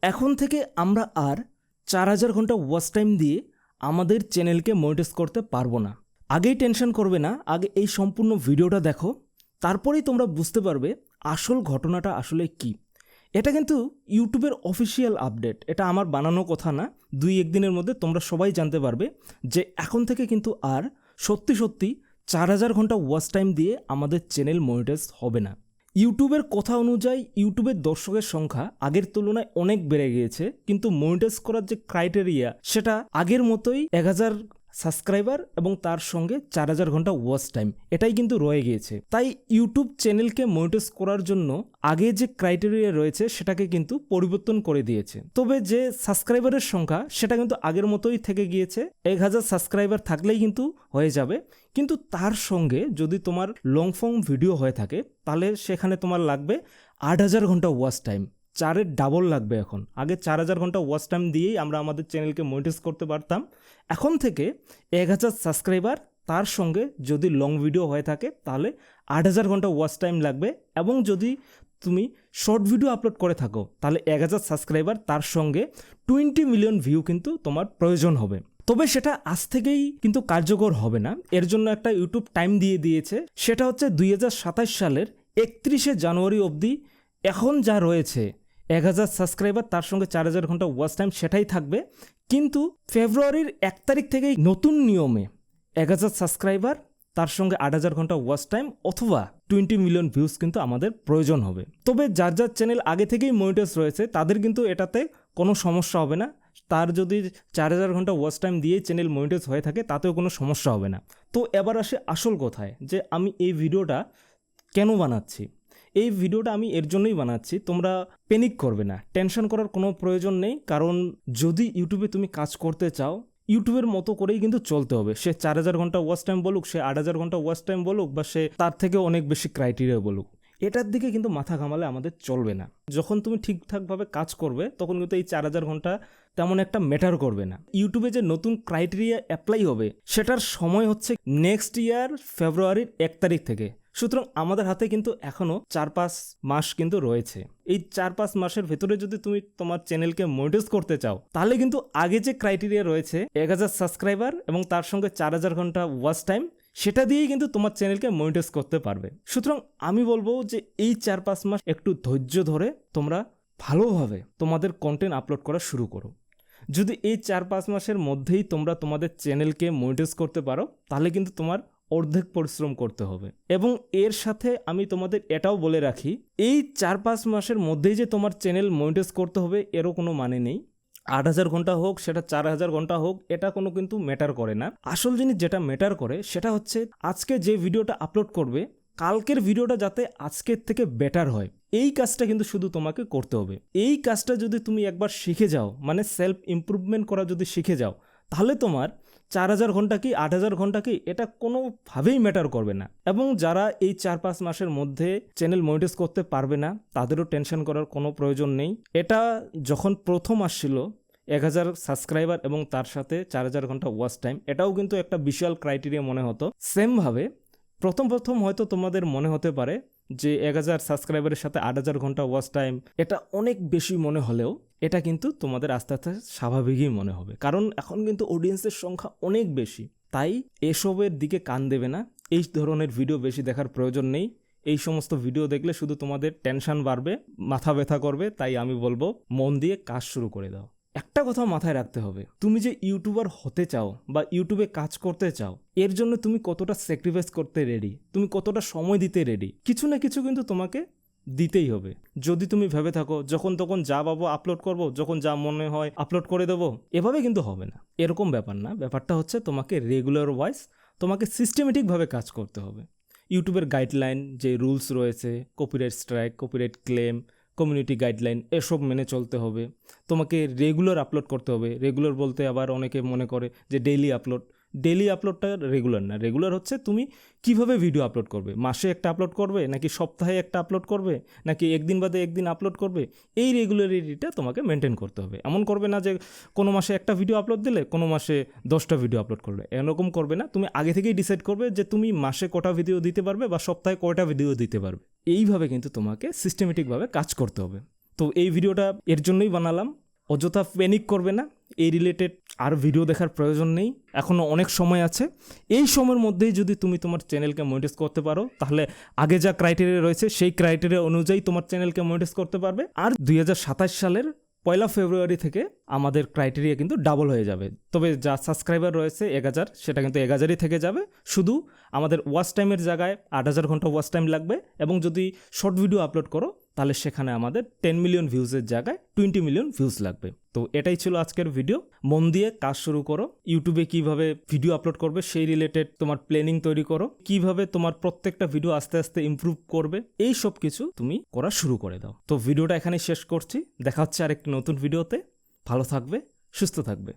এখন থেকে আমরা আর 4000 ঘন্টা ওয়াচ টাইম দিয়ে আমাদের চ্যানেলকে মনিটাইজ করতে পারবো না। আগেই টেনশন করবে না, আগে এই সম্পূর্ণ ভিডিওটা দেখো, তারপরেই তোমরা বুঝতে পারবে আসল ঘটনাটা আসলে কি। এটা কিন্তু ইউটিউবের অফিসিয়াল আপডেট, এটা আমার বানানো কথা না। 2-1 দিনের মধ্যে তোমরা সবাই জানতে পারবে যে এখন থেকে কিন্তু আর সত্যি সত্যি 4000 ঘন্টা ওয়াচ টাইম দিয়ে আমাদের চ্যানেল মনিটাইজ হবে না। ইউটিউবের কথা অনুযায়ী ইউটিউবের দর্শকের সংখ্যা আগের তুলনায় অনেক বেড়ে গিয়েছে, কিন্তু মনিটাইজ করার যে ক্রাইটেরিয়া সেটা আগের মতোই 1000 সাবস্ক্রাইবার এবং তার সঙ্গে 4000 ঘন্টা ওয়াচ টাইম, এটাই কিন্তু রয়ে গিয়েছে। তাই ইউটিউব চ্যানেলকে মনিটাইজ করার জন্য আগে যে ক্রাইটেরিয়া রয়েছে সেটাকে কিন্তু পরিবর্তন করে দিয়েছে। তবে যে সাবস্ক্রাইবারের সংখ্যা সেটা কিন্তু আগের মতোই থেকে গিয়েছে, 1000 সাবস্ক্রাইবার থাকলেই কিন্তু হয়ে যাবে। কিন্তু তার সঙ্গে যদি তোমার লং ফর্ম ভিডিও হয়ে থাকে তাহলে সেখানে তোমার লাগবে 8000 ঘন্টা ওয়াচ টাইম, 4-এর ডাবল লাগবে। এখন আগে 4000 ঘন্টা ওয়াচ টাইম দিয়েই আমরা আমাদের চ্যানেলকে মনিটাইজ করতে পারতাম। এখন থেকে 1000 সাবস্ক্রাইবার তার সঙ্গে যদি লং ভিডিও হয়ে থাকে তাহলে 8000 ঘন্টা ওয়াচ টাইম লাগবে, এবং যদি তুমি শর্ট ভিডিও আপলোড করে থাকো তাহলে 1000 সাবস্ক্রাইবার তার সঙ্গে 20 মিলিয়ন ভিউ কিন্তু তোমার প্রয়োজন হবে। তবে সেটা আজ থেকেই কিন্তু কার্যকর হবে না, এর জন্য একটা ইউটিউব টাইম দিয়ে দিয়েছে, সেটা হচ্ছে 2027 সালের 31শে জানুয়ারি অবধি। এখন যা রয়েছে 1000 সাবস্ক্রাইবার তার সঙ্গে 4000 ঘন্টা ওয়াচ টাইম সেটাই থাকবে, কিন্তু ফেব্রুয়ারির 1 তারিখ থেকেই নতুন নিয়মে 1000 সাবস্ক্রাইবার তার সঙ্গে 8000 ঘন্টা ওয়াচ টাইম অথবা 20 মিলিয়ন ভিউজ কিন্তু আমাদের প্রয়োজন হবে। তবে যার যার চ্যানেল আগে থেকেই মনিটাইজ রয়েছে তাদের কিন্তু এটাতে কোনো সমস্যা হবে না। তার যদি 4000 ঘন্টা ওয়াচ টাইম দিয়ে চ্যানেল মনিটাইজ হয়ে থাকে তাতেও কোনো সমস্যা হবে না। তো এবার আসে আসল কথায়, যে আমি এই ভিডিওটা কেন বানাচ্ছি। এই ভিডিওটা আমি এর জন্যই বানাচ্ছি, তোমরা প্যানিক করবে না, টেনশন করার কোনো প্রয়োজন নেই। কারণ যদি ইউটিউবে তুমি কাজ করতে চাও, ইউটিউবের মতো করেই কিন্তু চলতে হবে। সে 4000 ঘন্টা ওয়াচ টাইম বলুক, সে 8000 ঘন্টা ওয়াচ টাইম বলুক, বা সে তার থেকে অনেক বেশি ক্রাইটেরিয়া বলুক, এটার দিকে কিন্তু মাথা ঘামালে আমাদের চলবে না। যখন তুমি ঠিকঠাকভাবে কাজ করবে তখন কিন্তু এই 4000 ঘন্টা তেমন একটা ম্যাটার করবে না। ইউটিউবে যে নতুন ক্রাইটেরিয়া অ্যাপ্লাই হবে সেটার সময় হচ্ছে নেক্সট ইয়ার ফেব্রুয়ারির 1 তারিখ থেকে। সুতরাং আমাদের হাতে কিন্তু এখনও 4-5 মাস কিন্তু রয়েছে। এই 4-5 মাসের ভেতরে যদি তুমি তোমার চ্যানেলকে মনিটাইজ করতে চাও তাহলে কিন্তু আগে যে ক্রাইটেরিয়া রয়েছে 1000 সাবস্ক্রাইবার এবং তার সঙ্গে 4000 ঘন্টা ওয়াচ টাইম, সেটা দিয়েই কিন্তু তোমার চ্যানেলকে মনিটাইজ করতে পারবে। সুতরাং আমি বলবো যে এই 4-5 মাস একটু ধৈর্য ধরে তোমরা ভালোভাবে তোমাদের কন্টেন্ট আপলোড করা শুরু করো। যদি এই 4-5 মাসের মধ্যেই তোমরা তোমাদের চ্যানেলকে মনিটাইজ করতে পারো তাহলে কিন্তু তোমার অর্ধেক পরিশ্রম করতে হবে। এবং এর সাথে আমি তোমাদের এটাও বলে রাখি, এই 4-5 মাসের মধ্যেই যে তোমার চ্যানেল মনিটাইজ করতে হবে এরও কোনো মানে নেই। 8000 ঘন্টা হোক, সেটা 4000 ঘন্টা হোক, এটা কোনো কিন্তু ম্যাটার করে না। আসল জিনিস যেটা ম্যাটার করে সেটা হচ্ছে আজকে যে ভিডিওটা আপলোড করবে কালকের ভিডিওটা যাতে আজকের থেকে বেটার হয়, এই কাজটা কিন্তু শুধু তোমাকে করতে হবে। এই কাজটা যদি তুমি একবার শিখে যাও, মানে সেলফ ইমপ্রুভমেন্ট করা যদি শিখে যাও, তাহলে তোমার 4000 ঘন্টা কি 8000 ঘন্টা কি এটা কোনোভাবেই ম্যাটার করবে না। এবং যারা এই 4-5 মাসের মধ্যে চ্যানেল মনিটাইজ করতে পারবে না তাদেরও টেনশন করার কোনো প্রয়োজন নেই। এটা যখন প্রথম আসছিল 1000 সাবস্ক্রাইবার এবং তার সাথে 4000 ঘন্টা ওয়াচ টাইম, এটাও কিন্তু একটা বিশাল ক্রাইটেরিয়া মনে হতো। সেমভাবে প্রথম হয়তো তোমাদের মনে হতে পারে যে 1000 সাবস্ক্রাইবারের সাথে 8000 ঘন্টা ওয়াচ টাইম এটা অনেক বেশি মনে হলেও এটা কিন্তু তোমাদের আস্তে আস্তে স্বাভাবিকই মনে হবে, কারণ এখন কিন্তু অডিয়েন্সের সংখ্যা অনেক বেশি। তাই এসবের দিকে কান দেবে না, এই ধরনের ভিডিও বেশি দেখার প্রয়োজন নেই। এই সমস্ত ভিডিও দেখলে শুধু তোমাদের টেনশন বাড়বে, মাথা ব্যথা করবে। তাই আমি বলবো মন দিয়ে কাজ শুরু করে দাও। একটা কথা মাথায় রাখতে হবে, তুমি যে ইউটিউবার হতে চাও বা ইউটিউবে কাজ করতে চাও, এর জন্য তুমি কতটা স্যাক্রিফাইস করতে রেডি, তুমি কতটা সময় দিতে রেডি, কিছু না কিছু কিন্তু তোমাকে দিতেই হবে। যদি তুমি ভেবে থাকো যখন তখন যা পাবো আপলোড করব, যখন যা মনে হয় আপলোড করে দেবো, এভাবে কিন্তু হবে না। এরকম ব্যাপার না, ব্যাপারটা হচ্ছে তোমাকে রেগুলার ওয়াইজ তোমাকে সিস্টেমেটিকভাবে কাজ করতে হবে। ইউটিউবের গাইডলাইন যে রুলস রয়েছে, copyright strike, copyright claim, community guideline, এসব মেনে চলতে হবে। তোমাকে রেগুলার আপলোড করতে হবে। রেগুলার বলতে আবার অনেকে মনে করে যে ডেইলি আপলোডটা রেগুলার না। রেগুলার হচ্ছে তুমি কিভাবে ভিডিও আপলোড করবে, মাসে একটা আপলোড করবে নাকি সপ্তাহে একটা আপলোড করবে নাকি একদিন বাদে একদিন আপলোড করবে, এই রেগুলারিটিটা তোমাকে মেনটেন করতে হবে। এমন করবে না যে কোনো মাসে একটা ভিডিও আপলোড দিলে কোনো মাসে 10টা ভিডিও আপলোড করবে, এরকম করবে না। তুমি আগে থেকেই ডিসাইড করবে যে তুমি মাসে কটা ভিডিও দিতে পারবে বা সপ্তাহে কয়টা ভিডিও দিতে পারবে। এইভাবে কিন্তু তোমাকে সিস্টেমেটিকভাবে কাজ করতে হবে। তো এই ভিডিওটা এর জন্যই বানালাম। অযথা প্যানিক করবে না, এই রিলেটেড আর ভিডিও দেখার প্রয়োজন নেই, এখনও অনেক সময় আছে। এই সময়ের মধ্যেই যদি তুমি তোমার চ্যানেলকে মনিটাইজ করতে পারো, তাহলে আগে যা ক্রাইটেরিয়া রয়েছে সেই ক্রাইটেরিয়া অনুযায়ী তোমার চ্যানেলকে মনিটাইজ করতে পারবে। আর 2027 সালের 1 ফেব্রুয়ারি থেকে আমাদের ক্রাইটেরিয়া কিন্তু ডাবল হয়ে যাবে। তবে যা সাবস্ক্রাইবার রয়েছে 1000, সেটা কিন্তু 1000ই থেকে যাবে। শুধু আমাদের ওয়াচ টাইমের জায়গায় 8000 ঘন্টা ওয়াচ টাইম লাগবে, এবং যদি শর্ট ভিডিও আপলোড করো তাহলে সেখানে আমাদের 10 মিলিয়ন ভিউজের জায়গায় 20 মিলিয়ন ভিউজ লাগবে। তো এটাই ছিল আজকের ভিডিও। মন দিয়ে কাজ শুরু করো। ইউটিউবে কিভাবে ভিডিও আপলোড করবে সেই রিলেটেড তোমার প্ল্যানিং তৈরি করো, কিভাবে তোমার প্রত্যেকটা ভিডিও আস্তে আস্তে ইমপ্রুভ করবে, এই সব কিছু তুমি করা শুরু করে দাও। তো ভিডিওটা এখানে শেষ করছি, দেখা হচ্ছে আরেকটি নতুন ভিডিওতে। ভালো থাকবে, সুস্থ থাকবে।